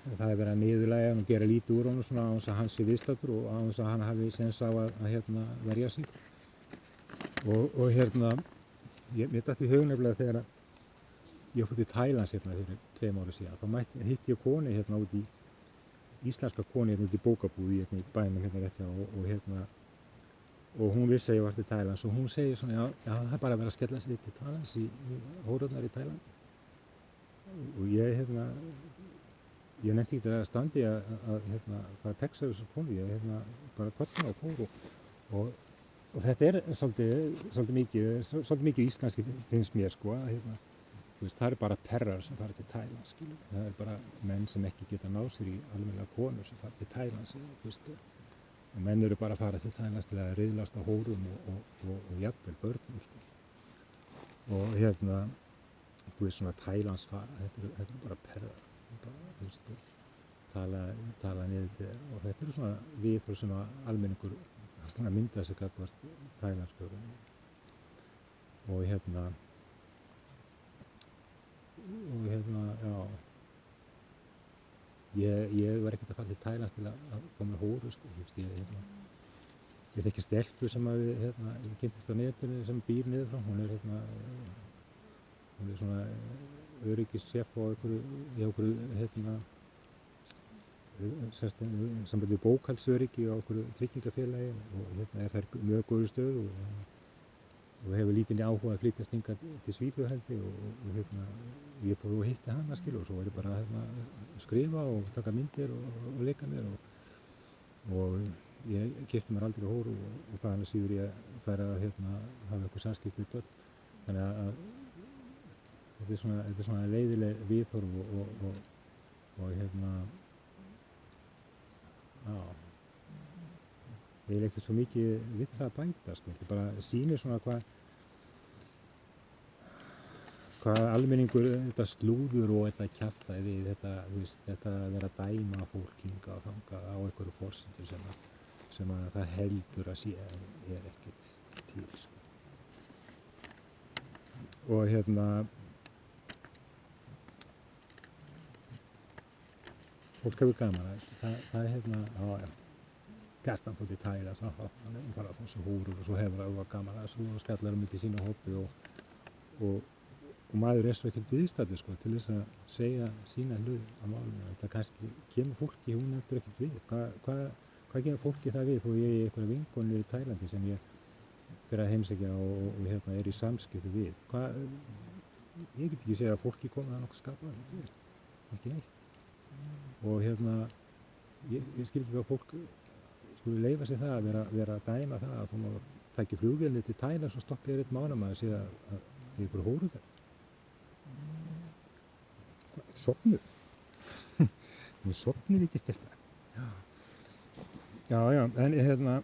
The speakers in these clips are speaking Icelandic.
það er verið að niðurlægja hann og gera lítið úr honum svona án þess að hann sé viðstaddur og án þess að hann hafi sens á að verja sig. Og mér datt í hug nefnilega þegar ég fór til Tælands fyrir 2 árum síðan. Þá hitti ég konu út í íslenska konu út í bókabúð í bænum rétt hjá og hún vissi að ég var til Tælands og hún segir svona já það er bara verið að skella sig til Tælands í hórurnar í Tælandi. Og ég nennti ekki að standi að fara að pexa þessu konu, ég bara kvaddi og fór og þetta er svolítið mikið íslenski finnst mér sko það er bara perrar sem fara til Tælands það er bara menn sem ekki geta náð sér í almennilega konur sem fara til Tælands og menn eru bara að fara til Tælands til að riðlast á hórum og jafnvel börnum sko. Og svona Tælands fara, þetta er bara perrar bara, tala niður til þér og þetta er svona viðhorf sem almenningur búinn að mynda sig gagnvart Tælandsbörnum og já ég var ekkert að fara til Tælands til að koma með hóru sko, ég þekki stelpu sem ég kynntist á netinu sem býr niður frá, hún er svona öryggissjef á einhverju sambandi við bókhaldsöryggi á einhverju tryggingafélagi og er þær mjög góðri stöðu og hefur lítinn áhuga að flytjast hingað til Svíþjóð held ég og ég fór og hitti hana skilur og svo var ég bara að skrifa og taka myndir og leika mér og ég keypti mér aldrei hóru og þaðan síður ég færi að hafa eitthvað samskipti við börn þannig að þetta er svona leiðileg viðhorf og ég er ekkert svo mikið við það að bæta sko, þetta bara sýnir svona hvað almenningur þetta slúður og þetta kjaftæði þetta að vera að dæma fólk hingað og þangað á einhverju forsendum sem að það heldur að sé er ekkert til sko. Og fólk hefur gaman að það Kjartan fór til Tælands, hann fara að fá sér húrur og svo hefur það gaman að þessu og spjallar í sínu hópi og maður er svo ekkert viðstaddur sko, til þess að segja sína hlut á málinu. Þetta kannski kemur fólki, hún heldur ekkert við. Hvað kemur fólki það við þó ég er einhverja vinkonu í Tælandi sem ég fyrir að heimsækja og er í samskipti við. Ég get ekki segja að fólki komið að nokkuð skapa við, ekki neitt. Og ég skil ekki hvað fólk skuli leyfa sér það að vera að dæma það að þú má taki flugvélni til Tælands og stoppa þér 1 mánuð að segja að ykkur hóru það. Sofnuð. Þú sofnuð ekki stelpa. Já, en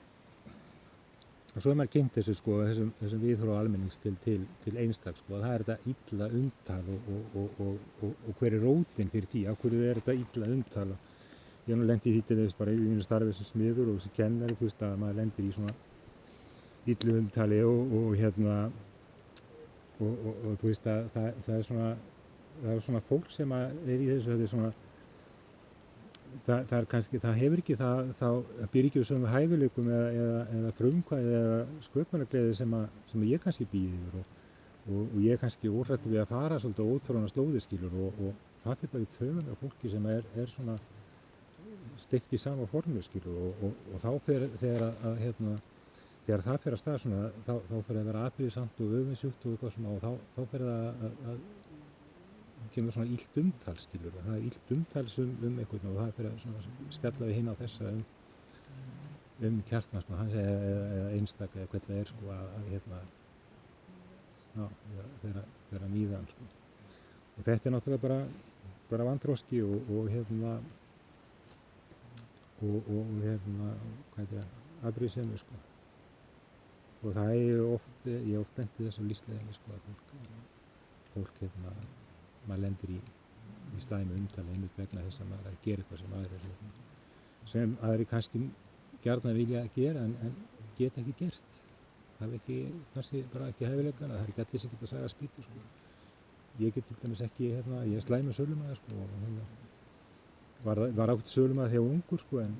svo maður kynnt þessu sko, þessum viðhorf almennings til einstaks sko, það er þetta illa umtal og hver er rótin fyrir því, af hverju er þetta illa umtal. Ég hef lent í því til þess bara í mínu starfi sem smiður og sem kennari, að maður lendir í svona illu umtali og það er svona fólk sem er í þessu, þetta er svona það er kannski, það hefur ekki það býr ekki við sömu hæfileikum eða frumkvæði eða sköpunargleði sem ég kannski býð yfir og ég er kannski óhrættur við að fara svolítið ótrúna slóðiskilur og það fyrir bara í töfum af fólki sem er svona steikt í sama formu skilur og þá þegar það fer að stað svona þá fer að vera afbrýðisamt og öfundsjúkt og eitthvað svona og þá fer það að kemur svona illt umtal skilur það er illt umtals einhvern og það fer að spjalla við hinn á þessa Kjartan hans eða einstaka eða hvernig það er sko að vera nýðan sko. Og þetta er náttúrulega bara vanþroski og hvað er afbrýðisemi sko. Og það er ég oft lenti þessu lífsleiðinni sko að fólk maður lendir í slæmu umtali einmitt vegna þess að maður er að gera eitthvað sem aðrir kannski gjarnan vilja gera en geta ekki gert. Það er kannski bara ekki hæfileikana, það er ekki allir sem geta saga spýtu sko. Ég get til dæmis ekki, ég er slæmur sölumaður sko var átt sölumaður þegar ungur sko, en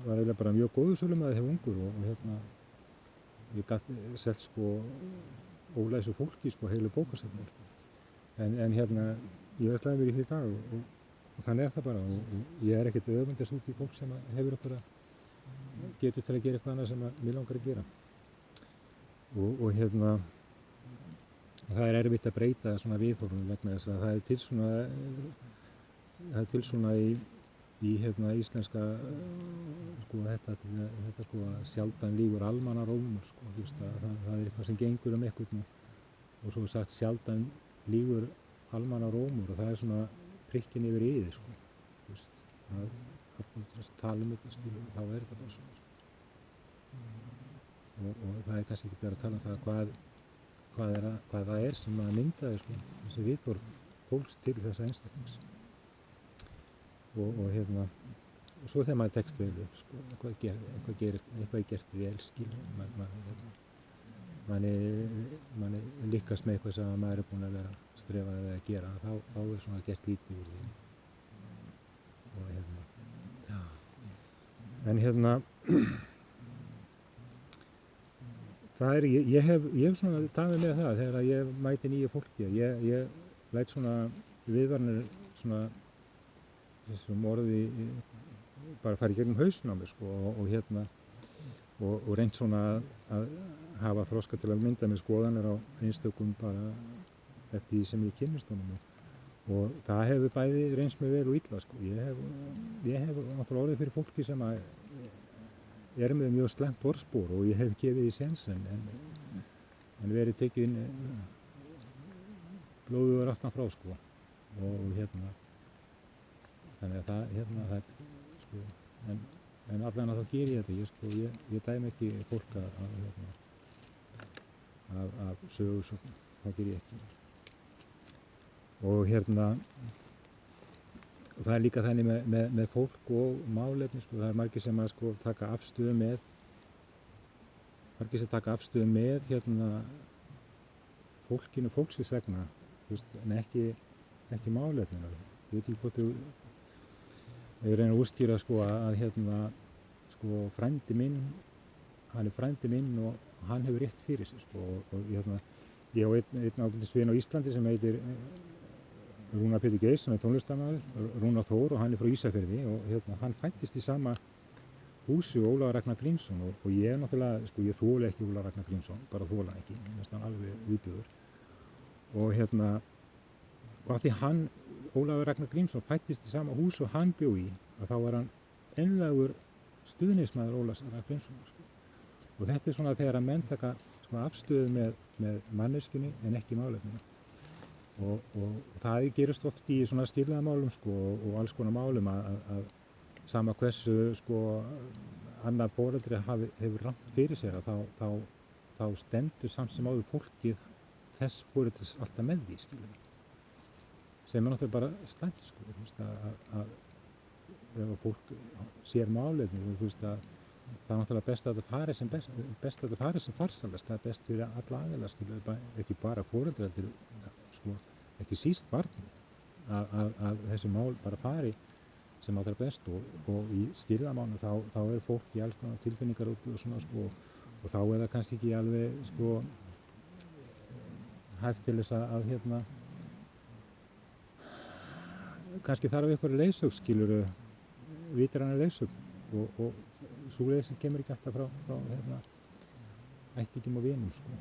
var eiginlega bara mjög góður sölumaður þegar ungur og ég gat selt sko ólæsu fólki sko heilu bókasafnir sko. En ég ætlaði mér í því í dag og þannig það bara og ég ekkert öfundast út í fólk sem hefur okkur getur til að gera eitthvað annað sem mér langar að gera. Og það erfitt að breyta svona viðhorfum vegna þess að það er til svona í íslenska sko þetta sko að sjaldan lýgur almannarómur sko, það er eitthvað sem gengur eitthvað og svo sagt sjaldan lýgur almannarómur og það er svona prikkin yfir í því sko, að tala þetta skilur, þá það bara svona sko. Og það kannski ekki verið að tala það hvað það sem að myndaði sko, þessi viðhorf fólks til þessa einstaklings og svo þegar maður tekst vel upp sko, eitthvað gert vel skilur manni lykkast með eitthvað sem maður búinn að vera strefað við að gera þá svona gert lítið úr því og en það ég hef svona talað með það þegar ég mæti nýju fólki. Ég læt svona viðvaranir svona þessum orði bara fara í gegnum hausinn á mig sko og reynt svona að hafa þroska til að mynda með skoðanir á einstökum bara eftir því sem ég kynnist honum og það hefur bæði reynst mig vel og illa sko. Ég hef náttúrulega orðið fyrir fólki sem er með mjög slæmt orðspor og ég hef gefið því séns en verið tekið blóðugur aftan frá sko og þannig að það sko en allan að þá ger ég þetta ég dæmi ekki fólk af sögursögn, það ger ég ekki og það er líka þannig með fólk og málefni sko, það er margir sem að sko taka afstöðu með fólkinu fólksins vegna en ekki málefninu. Ég veit ekki hvort ég reyna að útskýra sko að sko frændi minn hann er frændi minn og hann hefur rétt fyrir sig sko og ég á einn ágætisvin á Íslandi sem heitir Rúnar Pétur Geirs sem er tónlistarmaður, Rúnar Þór og hann er frá Ísafirði og hann fæddist í sama húsi og Ólafur Ragnar Grímsson og ég náttúrulega, sko ég þoli ekki Ólafur Ragnar Grímsson, bara þoli hann ekki, ég finnst hann alveg viðbjóður og af því Ólafur Ragnar Grímsson fæddist í sama húsi og hann bjó í að þá var hann einlægur stuðningsmaður Ólafs Ragnar Grímsson sko. Og þetta er svona þegar að menn taka afstöðu með manneskjunni en ekki málefninu. Og það gerist oft í svona skilnaðarmálum sko og alls konar málum að sama hversu sko annar foreldri hefur rangt fyrir sér að þá stendur samt sem áður fólkið þess foreldris alltaf með því skilur. Sem er náttúrulega bara slæmt sko, að ef fólk sér málefni, það er náttúrulega best að það fari sem farsælast, það er best fyrir alla aðila skilur, ekki bara foreldri heldur sko, ekki síst barnið að þessi mál bara fari sem allra best og í skilnaðarmálum þá er fólk í alls konar tilfinningar og svona sko og þá er það kannski ekki alveg sko hægt til þess að kannski þarf einhverja leiðsögn skilurðu vitræna leiðsögn og sú leiðsögn kemur ekki alltaf frá ættingjum og vinum sko.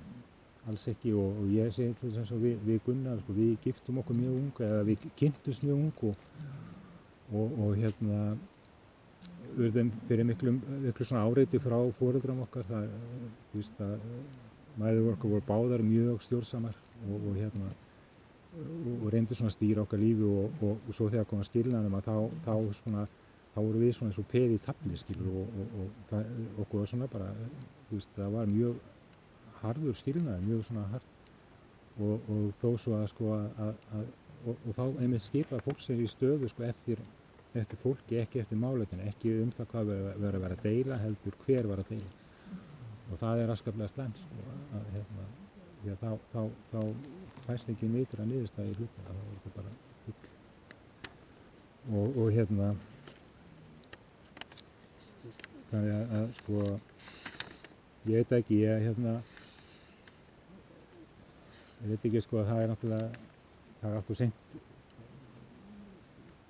Alls ekki og ég segi til þess að við Gunnar sko, við giftum okkur mjög ung eða við kynntumst mjög ung og urðum fyrir miklu svona áreiti frá foreldrum okkar það mæður okkar voru báðar mjög stjórnsamar og reyndu svona að stýra okkar lífi og svo þegar kom að skilnaðum að þá voru við svona eins og peð í tafli skilur og okkur var svona bara það var mjög harður skilnaður, mjög svona hart og þó svo að sko og þá einmitt skipa fólk sem í stöðu sko eftir fólki, ekki eftir málefninu, ekki það hvað verið að vera að deila, heldur hver var að deila og það er afskaplega slæmt sko því að þá fæst ekki vitra niðurstaða í hlutina, það er bara full og hérna þannig að sko ég veit ekki, ég veit ekki sko að það er náttúrulega það er alltaf seint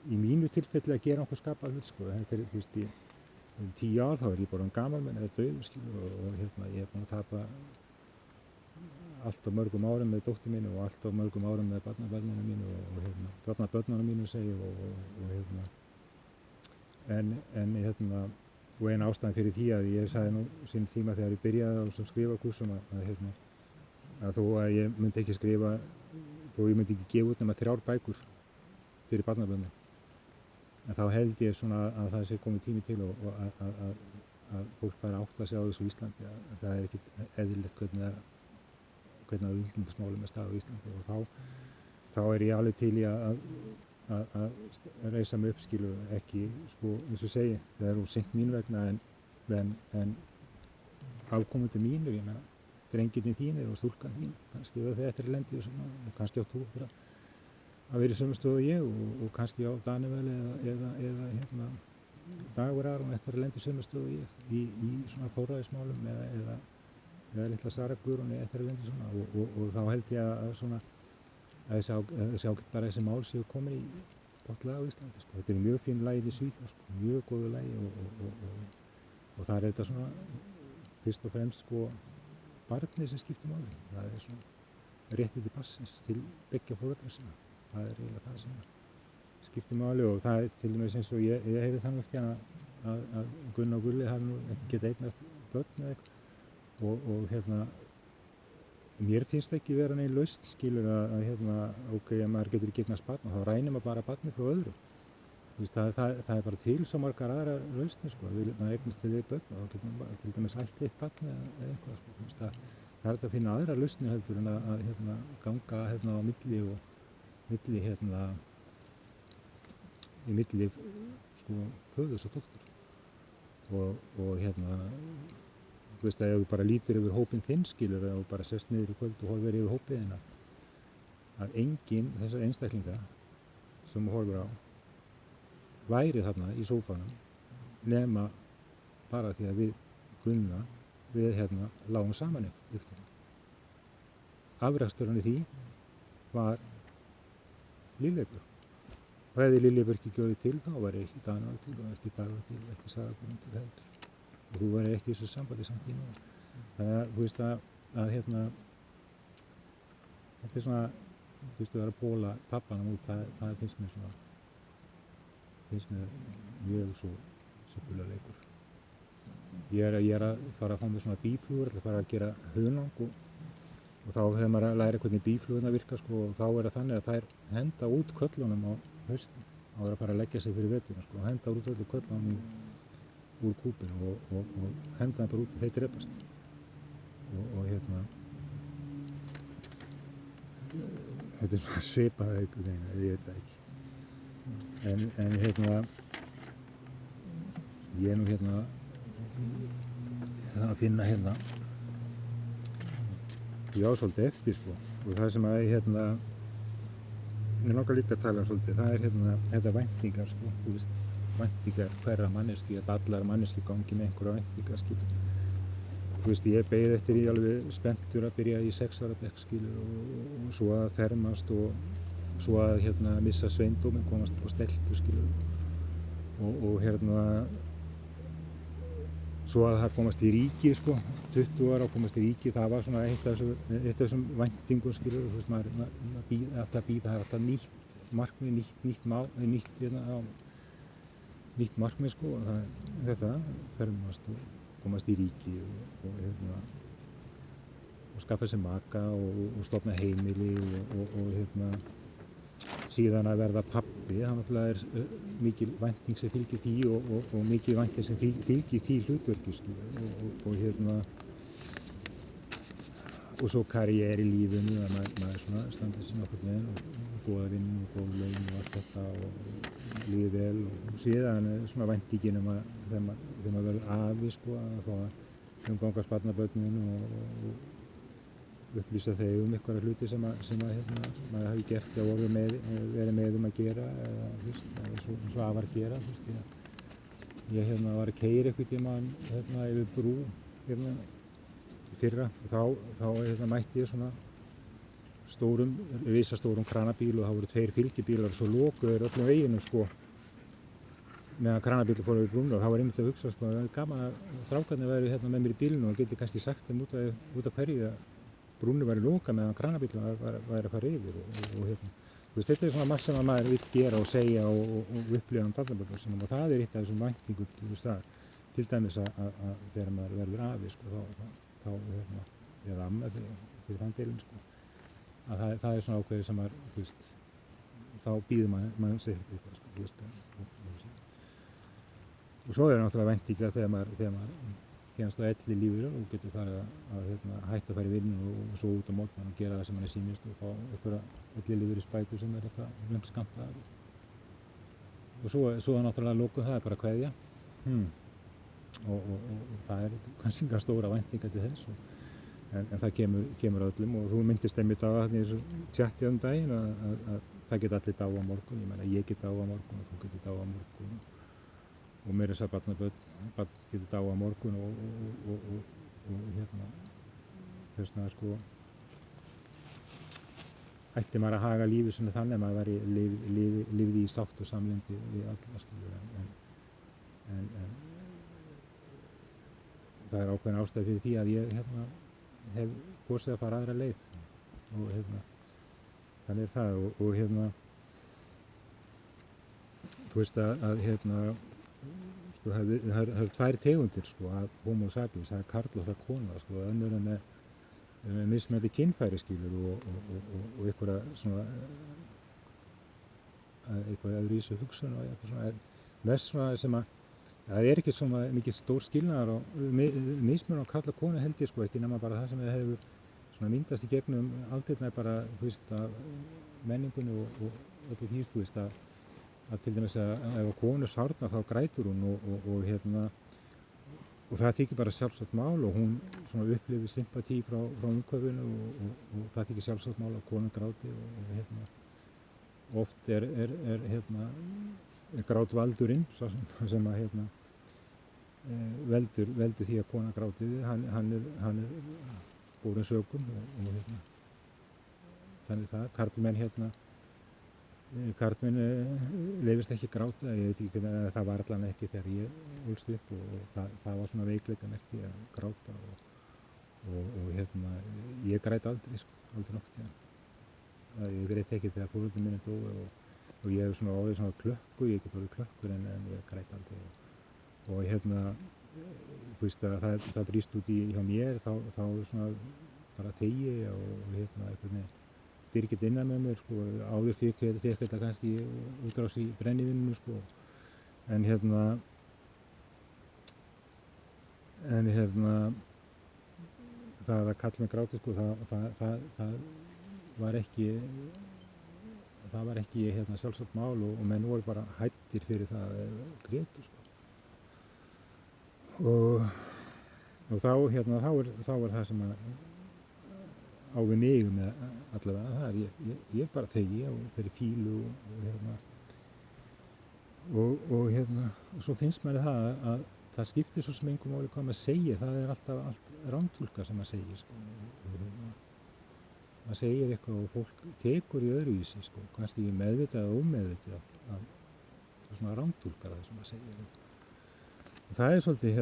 í mínu tilfelli að gera okkur skapað hlut sko. Þetta þú veist, í 10 ár þá er ég bara gamalmenn eða dauður skilur og ég er búinn að tapa allt of mörgum árum með dóttur mínu og allt of mörgum árum með barnabörnunum mínu og barnabörnunum mínu segi og ein ástæðan fyrir því að ég sagði nú sín tíma þegar ég byrjaði á þessum skrifakursum að þó að ég myndi ekki skrifa, þó ég myndi ekki gefa út nema 3 bækur fyrir barnabörnin. En þá held ég svona að það sé komið tími til og að fólk fari að átta sig á þessu Íslandi að það er ekkert eðlilegt hvernig að umgengnismálum er staðið á Íslandi og þá er ég alveg til í að reisa mig upp skilu ekki sko eins og segi það er seint mín vegna en afkomandi mínur ég meina drengirnir þínir og stúlkan þín kannski þau eftir að lendi og kannski átt þú eftir að vera í sömu stöðu og ég og kannski á Danivel eða Dagur Aron eftir að lendi í sömu stöðu og ég í svona forræðismálum eða litla Sara Guðrúni eftir að lendi svona og þá held ég að svona að þessi ágætt bara þessi mál séu komin í gott lag á Íslandi sko. Þetta er mjög fín lagið í Svíþjóð sko, mjög góðu lagi og það er þetta svona fyrst og fremst sko barnið sem skiptir máli. Það er svona réttindi barnsins til beggja foreldra sinna. Það er eiginlega það sem skiptir máli og það er til dæmis eins og ég heyri þannig ekki að Gunnar og Gulli hafi nú ekki getað eignast börn eða eitthvað og mér finnst ekki vera nein lausn skilur að ok, ef maður getur ekki eignast barn þá rænir maður bara barnið frá öðrum. Það er bara til svo margar aðrar lausnir sko, maður eignast til börn og þá getur maður til dæmis ættleitt barn eða eitthvað sko. Það er hægt að finna aðrar lausnir heldur en að ganga á milli í milli sko föðurs og dóttur og þú veist að ef þú bara lítir yfir hópinn þinn skilur og bara sest niður í kvöld og horfir yfir hópið að enginn þessar einstaklinga sem þú horfir á væri þarna í sófanum nema bara því að við Gunna við lágum saman upp. Afraksturinn í því var Lillebjörg. Og hefði Lillebjörg ekki gjörið til þá væri ekki Daniel til og ekki Dagur til og ekki Sara Guðrún til heldur. Og þú væri ekki í þessu sambandi samt tíma. Þannig að þú veist að þetta er svona, þú veist að vera að bóla pappanum út, það finnst mér mjög svo söpulega leikur. Ég er að fara að fá mér svona býflugur, að fara að gera hunang og þá hefur maður að læra hvernig býflugurna virka sko og þá er það þannig að þær henda út köllunum á haustin áður að fara að leggja sig fyrir veturinn sko og henda út öllu köllunum úr kúpinu og henda það bara út og þeir drepast og þetta er svona svipað einhvern veginn, ég veit það ekki en ég er nú að finna ég á svolítið eftir sko og það sem að mér langar líka að tala svolítið, það er þetta væntingar sko, þú veist væntingar hverra manneski, að allar manneski gangi með einhverja væntingar skilur. Þú veist, ég beið eftir í alveg spenntur að byrja í 6 ára bekk skilur og svo að fermast og svo að missa sveindóminn, komast upp á stelpu skilur og svo að það komast í ríki sko, 20 ára og komast í ríki, það var svona eitt af þessum væntingum skilur, þú veist, maður alltaf býða, það er alltaf nýtt markmið, nýtt markmið sko, og þetta fermast og komast í ríki og skaffa sér maka og stofna heimili og síðan að verða pabbi, það náttúrulega er mikil vænting sem fylgir því og mikil vænting sem fylgir því hlutverki og svo karriér í lífinu að maður svona standa sér nokkurn veginn og góða vinnu og góð laun og allt þetta og líði vel og síðan svona væntingin að þegar maður verður afi sko að fá að umgangast barnabörnin upplýsa þau einhverja hluti sem maður hafi gert eða verið með að gera eða svo afar gera. Ég var að keyra einhvern tímann yfir brú fyrra og þá mætti ég svona risastórum kranabíl og það voru 2 fylgibílar og svo lokuðu þeir öllum veginum meðan kranabílar fóru yfir brúna og þá var einmitt að hugsa það er gaman að strákarnir væru með mér í bílnum og geti kannski sagt þeim út af hverju að brúnni væri lokað meðan kranabílar væri að fara yfir og þetta er svona margt sem að maður vill gera og segja og upplifa barnabörnum og það er eitt af þessum væntingum til dæmis að þegar maður verður afi þá eða amma fyrir þann deilin að það er svona ákveðið sem maður þá býður maður sér eitthvað og svo er náttúrulega væntingar þegar maður kemst á ellilífeyri og getur farið að hætta að fara í vinnu og svo út á morgun og gera það sem manni sýnist og fá einhverja ellilífeyrisbætur sem eitthvað löngu skammtaðar og svo náttúrulega lokuð það er bara kveðja og það er kannski enga stóra væntingar til þess en það kemur öllum og þú myndist einmitt á það í þessu tjatti daginn að það geta allir dáið á morgun, ég meina ég get dáið á morgun og þú getur dáið á morgun og meira þess að barn getur dáið á morgun og þess vegna ætti maður að haga lífi svona þannig að maður lifði í sátt og samlyndi við alla en það er ákveðin ástæða fyrir því að ég hef kosið að fara aðra leið og þannig er það og þú veist að það eru 2 tegundir af homo sapiens, það er karl og það er kona önnur er með mismunandi kynfæri og einhverja svona eitthvað öðruvísi hugsun og eitthvað svona mest svona sem að það er ekki svona mikið stór skilnaðar á mismun á karl og konu held ég ekki nema bara það sem það hefur svona myndast í gegnum aldirnar bara af menningunni og öllu því að til dæmis að ef konu sárnar þá grætur hún og það þykir bara sjálfsagt mál og hún svona upplifir sympatí frá umhverfinu og það þykir sjálfsagt mál að konan gráti og oft er grátvaldurinn sem að veldur því að konan gráti hann er borin sökum og þannig það karlmenn leyfist ekki gráta, ég veit ekki hvernig það var allan ekki þegar ég ólst upp og það var svona veikleikamerki að gráta og ég græt aldrei nokkuð tímann ég græt ekki þegar foreldrar mínir dóu og ég hef svona orðið svona klökkur, ég get orðið klökkur en ég græt aldrei og þú veist að það brýst út í hjá mér þá svona bara þegi og einhvern veginn byrgit innan með mér áður fikk þetta kannski útrás í brennivinninu en það að kalla mig gráti það var ekki sjálfsagt mál og menn voru bara hættir fyrir það að grétu og þá er það sem að á við mig með allavega það er ég bara þegi og fyrir fílu og svo finnst mér það að það skiptir svo sem engum máli hvað maður segir, það er alltaf allt rántúlkað sem maður segir maður segir eitthvað og fólk tekur í öðruvísi kannski meðvitað og ómeðvitað að svona rántúlkar það sem maður segir og það er svolítið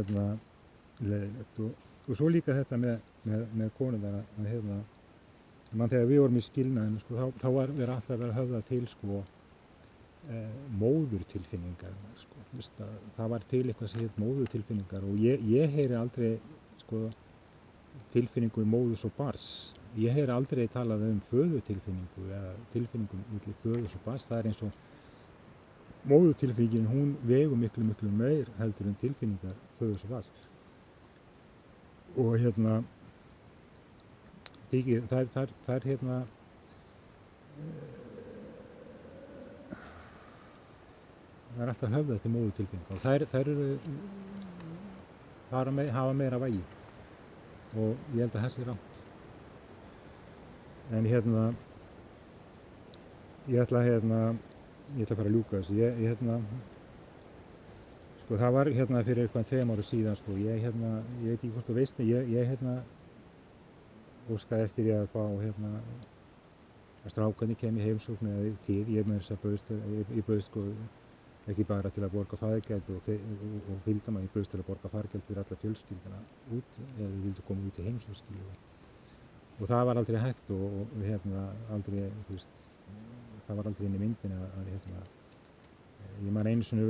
leiðilegt og svo líka þetta með konurnar að þegar við vorum í skilnaðinu þá var alltaf verið að höfða til móðurtilfinningar það var til eitthvað sem heit móðurtilfinningar og ég heyri aldrei tilfinningu í móðurs og barns ég heyri aldrei talað föðurtilfinningu eða tilfinningu milli föðurs og barns það er eins og móðurtilfinningin hún vegur miklu meir heldur en tilfinningar föðurs og barns og það er alltaf höfðað til móðurtilfinninga og þær hafa meira vægi og ég held að það sé rangt En ég ætla að fara að ljúka þessu. Sko það var fyrir eitthvað 2 árum síðan, sko. Ég veit ekki hvort þú veist, ég óskaði eftir að fá að strákarnir kæmu í heimsókn eða til. Ég bauðst sko ekki bara til að borga fargjald og fylgdarmann, ég bauðst til að borga fargjald fyrir alla fjölskylduna út eða þau vildu koma út í heimsókn, skilur. Og það var aldrei hægt og aldrei, þú veist, það var aldrei inn í myndinni að ég man einu sinni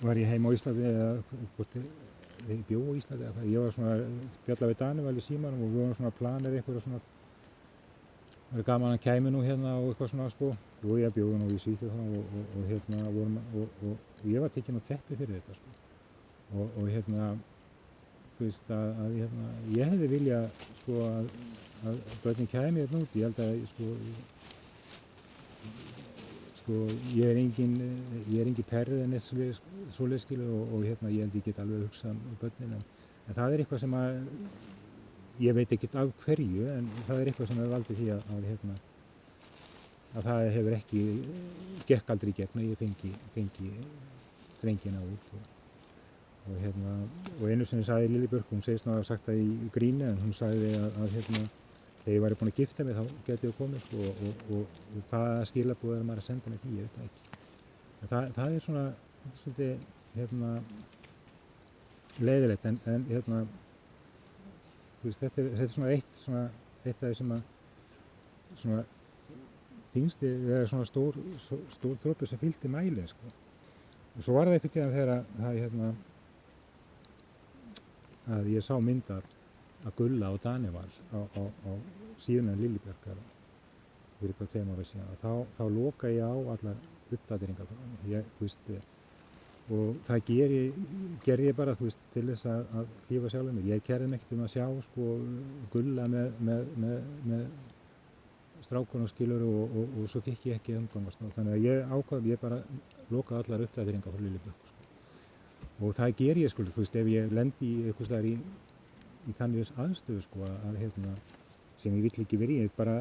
var ég heima á Íslandi eða hvort ég bjó á Íslandi eða hvað. Ég var svona að spjalla við Danival í símanum og við vorum svona að plana einhverja svona, það er gaman að kæmi nú og eitthvað svona, sko. Og ég bjóði nú í Svíþjóð og ég var tekinn á teppi fyrir þetta, sko. Þú veist ég hefði viljað, sko, að börnin kæmi út. Ég held að, sko, ég er engin perrið en svoleiðis, skilur, og ég held ég get alveg hugsað börnin, en það er eitthvað sem ég veit ekkert af hverju, en það er eitthvað sem hefur valdið því að það hefur ekki, gekk aldrei í gegn og ég fengi drengina út. Og einu sinni sagði Lilli Björk, hún segist nú að hafa sagt það í gríni, en hún sagði að þegar ég væri búinn að gifta mig þá gæti ég komið, og hvaða skilaboð er maður að senda mig því, ég veit það ekki. En það er svona svolítið leiðilegt, en þú veist, þetta er svona eitt af því sem svona þyngsti, eða svona stór dropi sem fyllti mælinn, sko. Og svo var það einhvern tíðan þegar að ég sá myndar að Gulla og Danival á síðuna Lilli Björkar fyrir eitthvað 2 ára síðan. Þá loka ég á allar uppdateringar. Þú veist, og það gerði ég bara, þú veist, til þess að hrífa sjálfum mig. Ég kerði mig ekkert að sjá, sko, Gulla með strákunum, skilur, og svo fikk ég ekki umgangast. Þannig að ég bara loka allar uppdateringar frá Lilli Björk, sko. Og það geri ég, sko, þú veist, ef ég lendi í eitthvað staðar í þannig aðstöðu, sko, sem ég vill ekki verið í, bara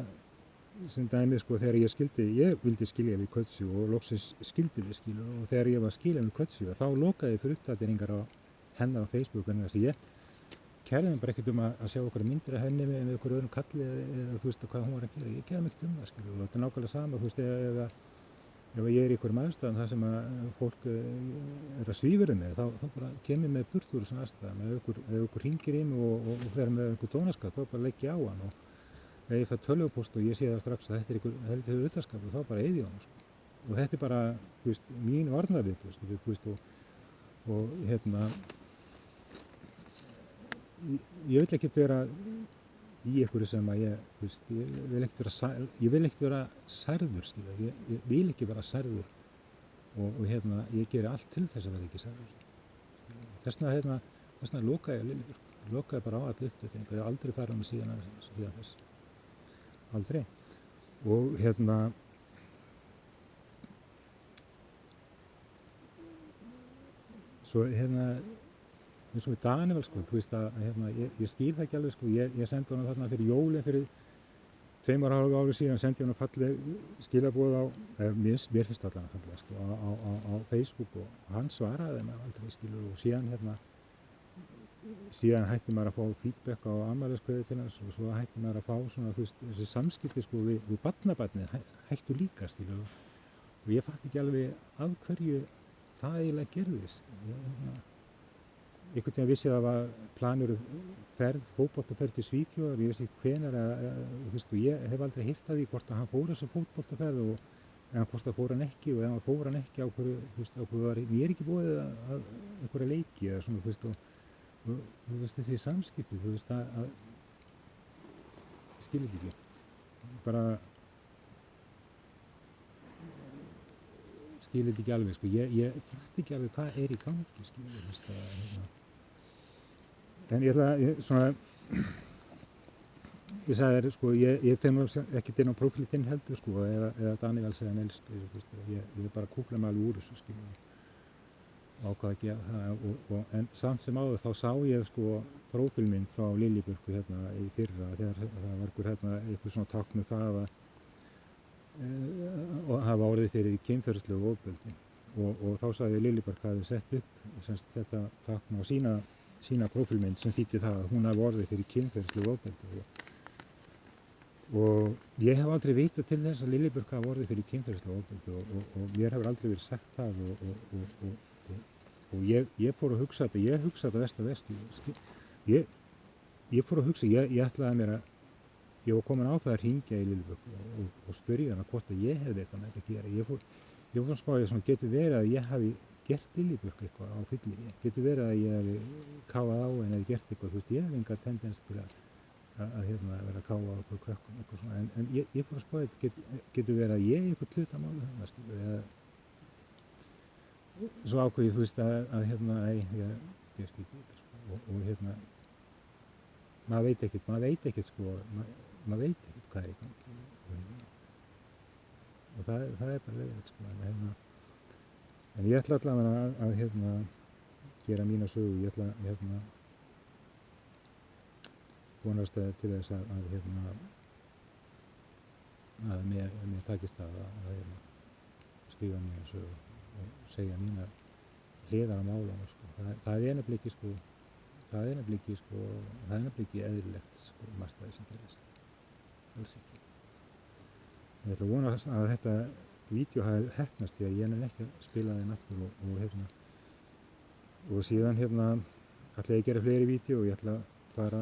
sem dæmi, sko, þegar ég vildi skilja við Kötsu og loksins skildi við, skilur, og þegar ég var að skilja við Kötsu þá lokaði ég fyrir uppdateringar á hennar á Facebook, en þess að ég kærði mig bara ekkert að sjá okkur myndir af henni með okkur öðrum kalli eða þú veist hvað hún var að gera. Ég kærði mig ekkert það, skilur, og þetta er nákvæmlega sama, þú veist, ef ég er í einhverjum aðstæðum þar sem fólk er að svífurða mig, þá bara kemur með burt úr þessum aðstæðum. Ef ykkur hringir í mig og fer með einhver dónaskap, þá bara legg ég á hann, og ef ég fæ tölvupóst og ég sé það strax að þetta er einhver heldur utanskap, þá bara eyði ég honum, sko. Og þetta er bara, þú veist, mín varnarviðbrögð, skilur, þú veist, og ég vill ekkert vera í einhverju sem að þú veist, ég vil ekkert vera særður, skilur, ég vil ekki vera særður og ég geri allt til þess að vera ekki særður. Þess vegna lokaði ég Lilli Björk, lokaði bara á allir uppdateringar, ég hef aldrei farið með síðan þess, aldrei. Og svo eins og við Danival, sko, þú veist ég skil það ekki alveg, sko, ég sendi honum þarna fyrir jólin fyrir 2,5 árum síðan, sendi honum falleg skilaboð mér finnst allan að fallega, sko, á Facebook, og hann svaraði mér aldrei, skilur, og síðan hætti maður að fá feedback á afmæliskveðju til hans, og svo hætti maður að fá svona, þú veist, þessi samskipti, sko, við barnabarnið hættu líka, skilur, og ég fatt ekki alveg af hverju það eiginlega gerðist. Einhvern tímann vissi ég að það var planur fótboltaferð til Svíþjóðar, ég vissi ekki hvenær, þú veist, og ég hef aldrei heyrt af því hvort að hann fór þessa fótboltaferð eða hvort það fór hann ekki, og ef hann fór hann ekki á hverju, þú veist, á hverju var mér ekki boðið að einhverja leiki eða svona, þú veist, og þú veist, þessi samskipti, þú veist, að ég skil þetta ekki, bara skil þetta ekki alveg, sko, ég fatt ekki alveg hvað er í gangi, skil, þú veist, en ég sagði þér, sko, ég finn ekkert inn á prófílið þinn heldur, sko, eða Danival segja Nels, ég bara kúpla mig alveg úr þessu, skilur. ákvað að gera það en samt sem áður þá sá ég sko prófílmynd frá Liljuburku hérna í fyrra þegar það var eitthvað svona tákn það að og hafa orðið fyrir kynferðislegu ofbeldi og þá sagði Liljuburk hafi sett upp þetta tákn á sína prófílmynd sem þýddi það að hún hafi orðið fyrir kynferðislegu ofbeldi og ég hef aldrei vitað til þess að Liljuburk hafi orðið fyrir kynferðislegu ofbeldi og mér hefur aldrei verið sagt það og ég fór að hugsa þetta, ég hugsaði þetta verst ég fór að hugsa, ég ætlaði mér að ég var komin á það að hringja í Liljuburku og spyrja hana hvort að ég hefði eitthvað með þetta að gera. Ég fór að spá ég getur verið að ég hafi gert Liljuburku eitthvað á fylliríi. Getur verið að ég hafi káfað á henni eða gert eitthvað. Þú veist, ég hef enga tendens til að vera að káfa á okkur krökkum eitthvað svona. En ég fór að spá þetta getur verið að ég eitthvað hlutamáli þarna skilur eða svo ákveði þú veist að ég skildi þetta sko og maður veit ekkert sko maður veit ekkert hvað er í gangi og það er bara leiðilegt sko en ég ætla allavega að gera mína sögu ég ætla vonast til þess að mér takist að skrifa mína sögu og segja mína hliðar á málunum sko það er nefnilega ekki eðlilegt sko margstæði sem gerist alls ekki ég ætla að vona að þetta vídeo hafi heppnast því að ég nefn ekki að spila þeim aftur og síðan ætla ég að gera fleiri vídeo og ég ætla að fara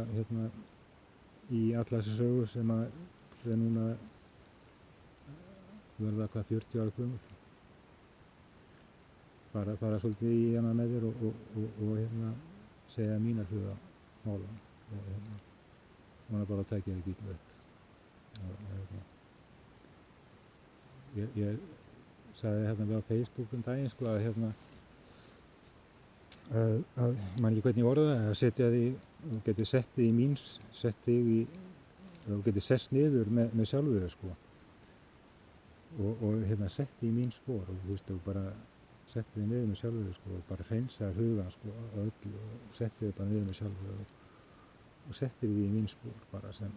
í alla þessi sögu sem að þau núna verða 40 ára gömul fara svolítið í hana með þér og segja mína hluga málum og vona bara að tækja þér gíla upp ég sagði við á Facebook daginn sko að man ekki hvernig ég orða það að setja því þú getur sett þig í þú getur sest niður með sjálfu þér sko og sett þig í mín spor og þú veist þú bara setti þig niður með sjálfu þér sko og bara hreinsaði hugan sko á öllu og setti þig bara niður með sjálfu þér og setti þig í mín spor bara sem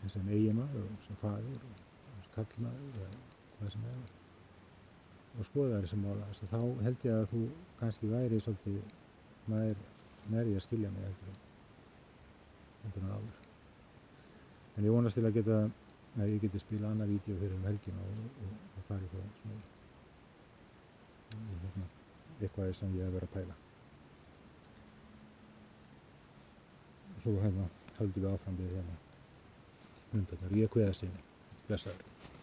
eiginmaður og sem faðir og sem karlmaður eða hvað sem er og skoða þessi mála þá held ég að þú kannski væri svolítið nær í að skilja mig heldur en áður en ég vonast til að ég geti spila annað vídeo fyrir helgina og fara í það eitthvað sem ég hef verið að pæla og svo höldum við áfram við hundarnir ég kveðast inni blessaður